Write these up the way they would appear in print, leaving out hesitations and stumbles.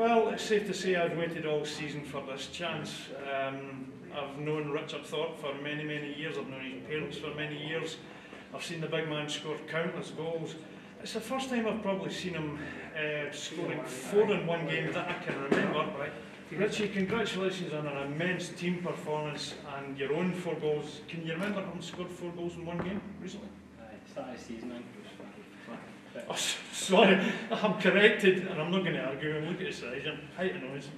Well, it's safe to say I've waited all season for this chance. I've known Richard Thorpe for many, many years. I've known his parents for many years. I've seen the big man score countless goals. It's the first time I've probably seen him scoring 4 in one game that I can remember. Richie, congratulations on an immense team performance and your own 4 goals. Can you remember having scored 4 goals in one game recently? Started the season, I think. Oh, sorry, I'm corrected, and I'm not going to argue and look at the size, I'm height annoys.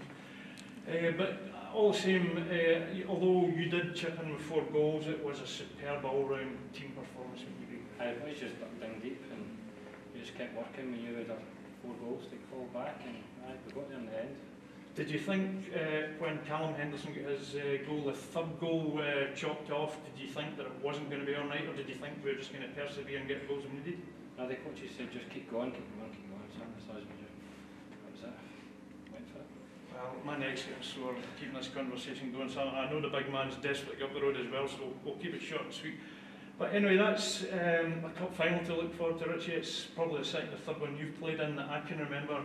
But all the same, although you did chip in with 4 goals, it was a superb all-round team performance. I was just down deep, and we just kept working. We knew we had 4 goals to fall back, and we got there in the end. Did you think when Callum Henderson got his goal, the 3rd goal chopped off, did you think that it wasn't going to be all night, or did you think we were just going to persevere and get the goals we needed? No, the coaches said just keep going, keep going, keep going. So that was it. Went for it. Well, my neck's getting sore keeping this conversation going, so I know the big man's desperately up the road as well, so we'll keep it short and sweet. But anyway, that's a cup final to look forward to, Richie. It's probably the 2nd or 3rd one you've played in that I can remember.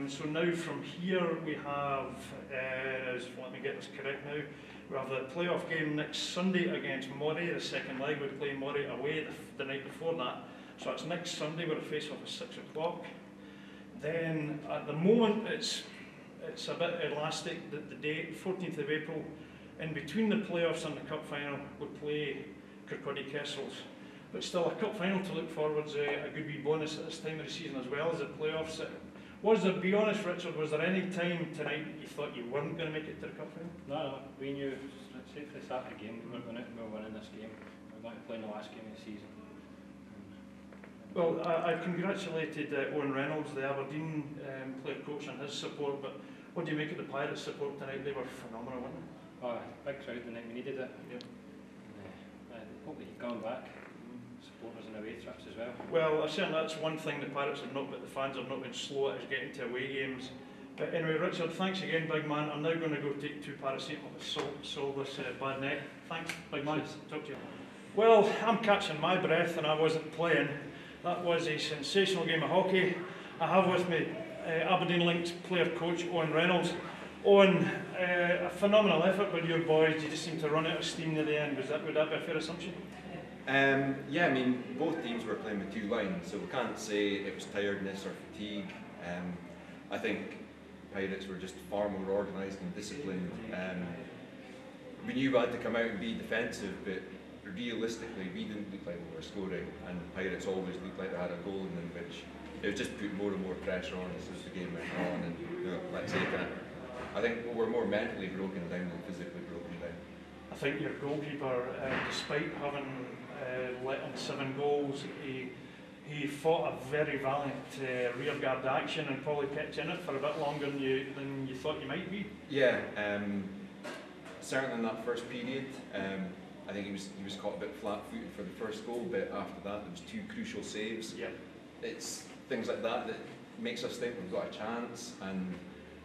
So now from here we have, let me get this correct now, we have the playoff game next Sunday against Moray, the 2nd leg. We play Moray away the night before that. So it's next Sunday where the face-off is 6 o'clock. Then at the moment it's a bit elastic, the date, 14th of April. In between the playoffs and the cup final we play Kirkcaldy Kessels. But still, a cup final to look forward to, a good wee bonus at this time of the season as well as the playoffs. Was there, be honest Richard, was there any time tonight you thought you weren't going to make it to the cup final? No, we knew straight from the start of the game we were winning this game. We were going to play in the last game of the season. Well, I've congratulated Owen Reynolds, the Aberdeen player coach, on his support, but what do you make of the Pirates' support tonight? They were phenomenal, weren't they? Oh, big crowd the night we needed it. Yep. Hope they keep coming back. Supporters in away trips as well. Well, certainly that's one thing the Pirates have not, but the fans have not been slow at getting to away games. But anyway, Richard, thanks again, big man. I'm now going to go take 2 paracetamol to solve this bad neck. Thanks, big man. Talk to you. Well, I'm catching my breath and I wasn't playing. That was a sensational game of hockey. I have with me Aberdeen Lynx player coach Owen Reynolds. Owen, a phenomenal effort with your boys. You just seemed to run out of steam near the end. Would that be a fair assumption? Yeah, I mean, both teams were playing with 2 lines, so we can't say it was tiredness or fatigue. I think Pirates were just far more organised and disciplined. We knew we had to come out and be defensive, but realistically, we didn't look like we were scoring, and Pirates always looked like they had a goal in them, which it was just put more and more pressure on us as the game went on. And let's say that I think we were more mentally broken down than physically broken down. I think your goalkeeper, despite having let in 7 goals, he fought a very valiant rearguard action and probably kept in it for a bit longer than you thought you might be. Yeah, certainly in that first period, I think he was caught a bit flat-footed for the first goal, but after that there was 2 crucial saves. Yep. It's things like that that makes us think we've got a chance, and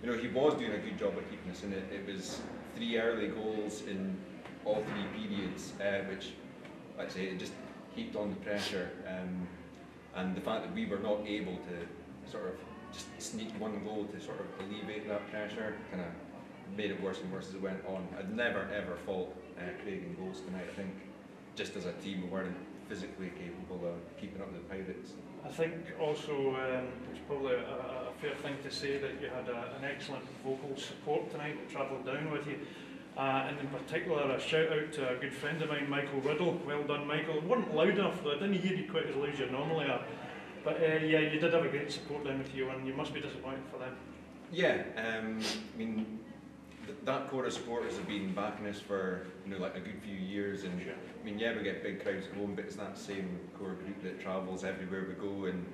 he was doing a good job of keeping us in it. It was 3 early goals in all 3 periods, which, like I say, it just heaped on the pressure, and the fact that we were not able to sort of just sneak 1 goal to sort of alleviate that pressure kind of made it worse and worse as it went on. I'd never ever fault Craig in goals tonight. I think just as a team we weren't physically capable of keeping up with the Pirates. I think also it's probably a fair thing to say that you had an excellent vocal support tonight that travelled down with you. And in particular, a shout out to a good friend of mine, Michael Riddle. Well done, Michael. It wasn't loud enough though, I didn't hear you quite as loud as you normally are. But yeah, you did have a great support down with you, and you must be disappointed for them. Yeah, I mean, that core of supporters have been backing us for like a good few years, and sure. I mean, yeah, we get big crowds at home, but it's that same core group that travels everywhere we go, and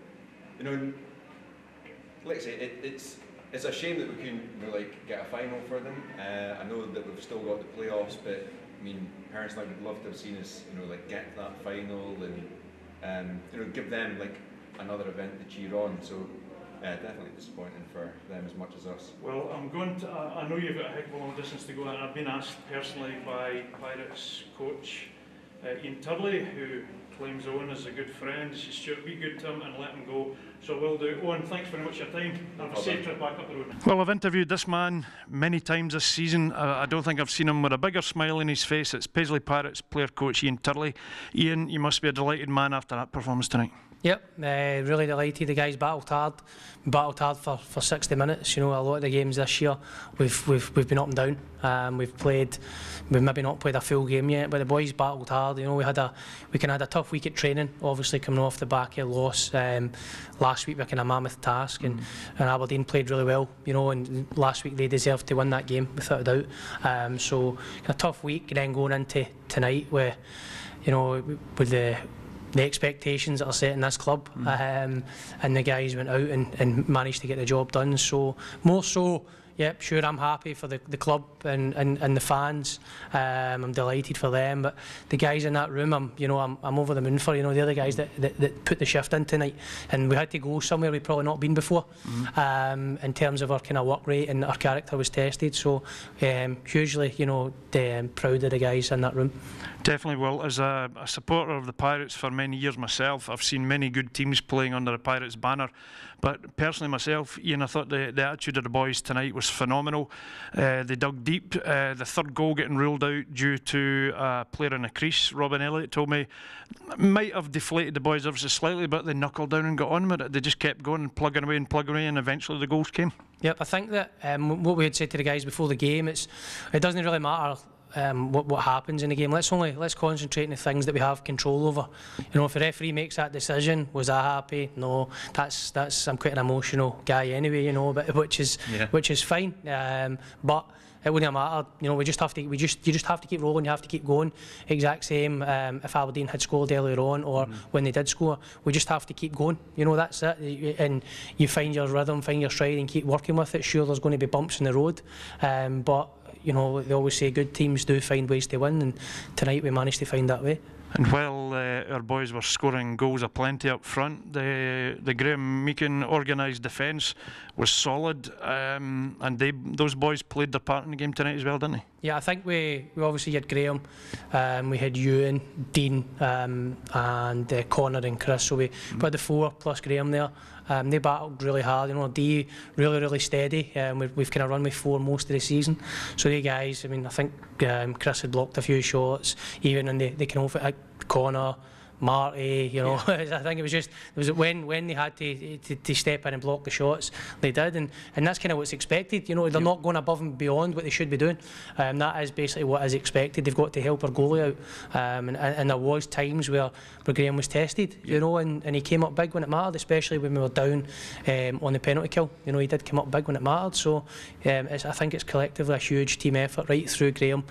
like I say, it's a shame that we couldn't get a final for them. I know that we've still got the playoffs, but I mean, personally, I would love to have seen us get to that final and give them another event to cheer on. So. Definitely disappointing for them as much as us. Well, I'm going to, I know you've got a heck of a long distance to go, and I've been asked personally by Pirates coach Ian Turley, who claims Owen as a good friend. She said, Stuart, be good to him and let him go. So will do. Owen, thanks very much for your time. Have a safe trip back up the road. Well, I've interviewed this man many times this season. I don't think I've seen him with a bigger smile on his face. It's Paisley Pirates player coach Ian Turley. Ian, you must be a delighted man after that performance tonight. Yep, really delighted. The guys battled hard for 60 minutes. You know, a lot of the games this year we've been up and down. We've maybe not played a full game yet, but the boys battled hard. You know, we had a tough week at training, obviously coming off the back of a loss last week, making a mammoth task, and Aberdeen played really well. You know, and last week they deserved to win that game without a doubt. So a tough week, and then going into tonight with the expectations that are set in this club, and the guys went out and managed to get the job done. So more so, yep, sure, I'm happy for the club and the fans. I'm delighted for them, but the guys in that room, I'm over the moon for. You know, they're the guys that put the shift in tonight, and we had to go somewhere we've probably not been before, in terms of our kind of work rate, and our character was tested. So hugely, proud of the guys in that room. Definitely. Well, as a supporter of the Pirates for many years myself, I've seen many good teams playing under the Pirates banner. But personally myself, Ian, I thought the attitude of the boys tonight was phenomenal. They dug deep. The third goal getting ruled out due to a player in the crease, Robin Elliott told me, might have deflated the boys ever so slightly, but they knuckled down and got on with it. They just kept going, plugging away, and eventually the goals came. Yep, I think that what we had said to the guys before the game, it doesn't really matter what happens in the game. Let's concentrate on the things that we have control over. You know, if the referee makes that decision, was I happy? No, that's I'm quite an emotional guy anyway. You know, but which is fine. But it wouldn't matter. You know, you just have to keep rolling. You have to keep going. Exact same. If Aberdeen had scored earlier on, or when they did score, we just have to keep going. You know, that's it. And you find your rhythm, find your stride, and keep working with it. Sure, there's going to be bumps in the road, but you know, they always say good teams do find ways to win, and tonight we managed to find that way. And while our boys were scoring goals aplenty up front, the Graham Meakin organised defence was solid, and those boys played their part in the game tonight as well, didn't they? Yeah, I think we obviously had Graham, we had Ewan, Dean, and Connor and Chris, so we put the 4 plus Graham there. They battled really hard. You know, D really steady. We've kind of run with 4 most of the season. So they guys, I mean, I think Chris had blocked a few shots, even when they came off it. Connor, Marty, you know, I think it was when they had to step in and block the shots, they did, and that's kind of what's expected. You know, they're not going above and beyond what they should be doing. That is basically what is expected. They've got to help our goalie out, and there was times where Graham was tested, you know, and he came up big when it mattered, especially when we were down on the penalty kill. You know, he did come up big when it mattered. So I think it's collectively a huge team effort right through Graham,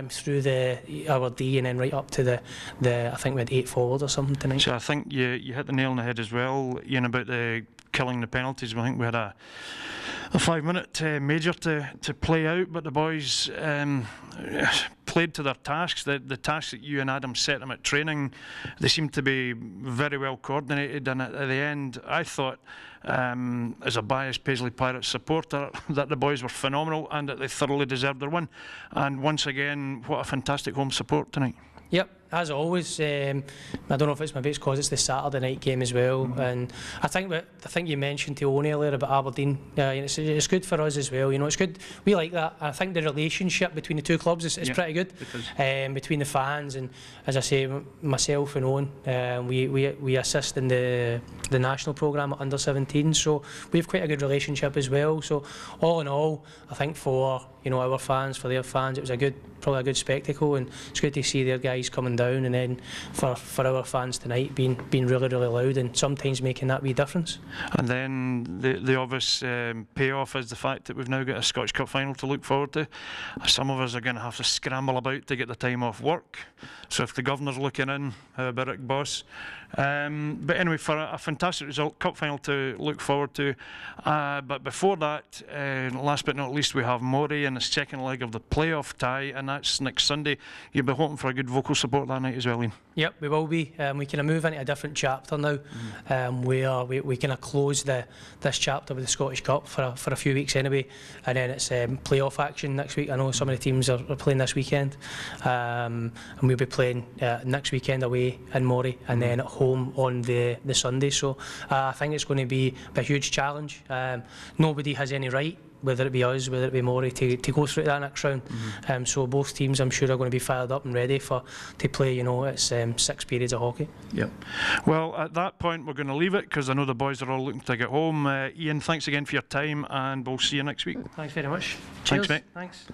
through our D, and then right up to the I think we had 8 forward or something tonight. So I think you hit the nail on the head as well, Ian, about the killing the penalties. I think we had a 5-minute major to play out, but the boys played to their tasks. The tasks that you and Adam set them at training, they seemed to be very well coordinated, and at the end I thought, as a biased Paisley Pirates supporter, that the boys were phenomenal and that they thoroughly deserved their win. And once again, what a fantastic home support tonight. Yep, as always. I don't know if it's maybe it's because it's the Saturday night game as well, and I think you mentioned to Owen earlier about Aberdeen. It's good for us as well. You know, it's good. We like that. I think the relationship between the two clubs is pretty good, between the fans, and as I say, myself and Owen, we assist in the national programme at under 17, so we have quite a good relationship as well. So all in all, I think for our fans, for their fans, it was probably a good spectacle, and it's good to see their guys coming down, and then for our fans tonight being really loud, and sometimes making that wee difference. And then the obvious payoff is the fact that we've now got a Scottish Cup final to look forward to. Some of us are going to have to scramble about to get the time off work, so if the governor's looking in, how about it, boss? But anyway, for a fantastic result, cup final to look forward to. But before that, last but not least, we have Moray in the second leg of the playoff tie, and that's next Sunday. You'll be hoping for a good vocal support that night as well, Ian. Yep, we will be. We kind of move into a different chapter now. We kind of close this chapter with the Scottish Cup for a few weeks anyway, and then it's playoff action next week. I know some of the teams are playing this weekend, and we'll be playing next weekend away in Moray, and then at home on the Sunday. So I think it's going to be a huge challenge. Nobody has any right, whether it be us, whether it be Moray, to go through that next round. So both teams, I'm sure, are going to be fired up and ready to play. It's 6 periods of hockey. Yep. Well, at that point, we're going to leave it because I know the boys are all looking to get home. Ian, thanks again for your time, and we'll see you next week. Thanks very much. Thanks, Cheers. mate. Thanks.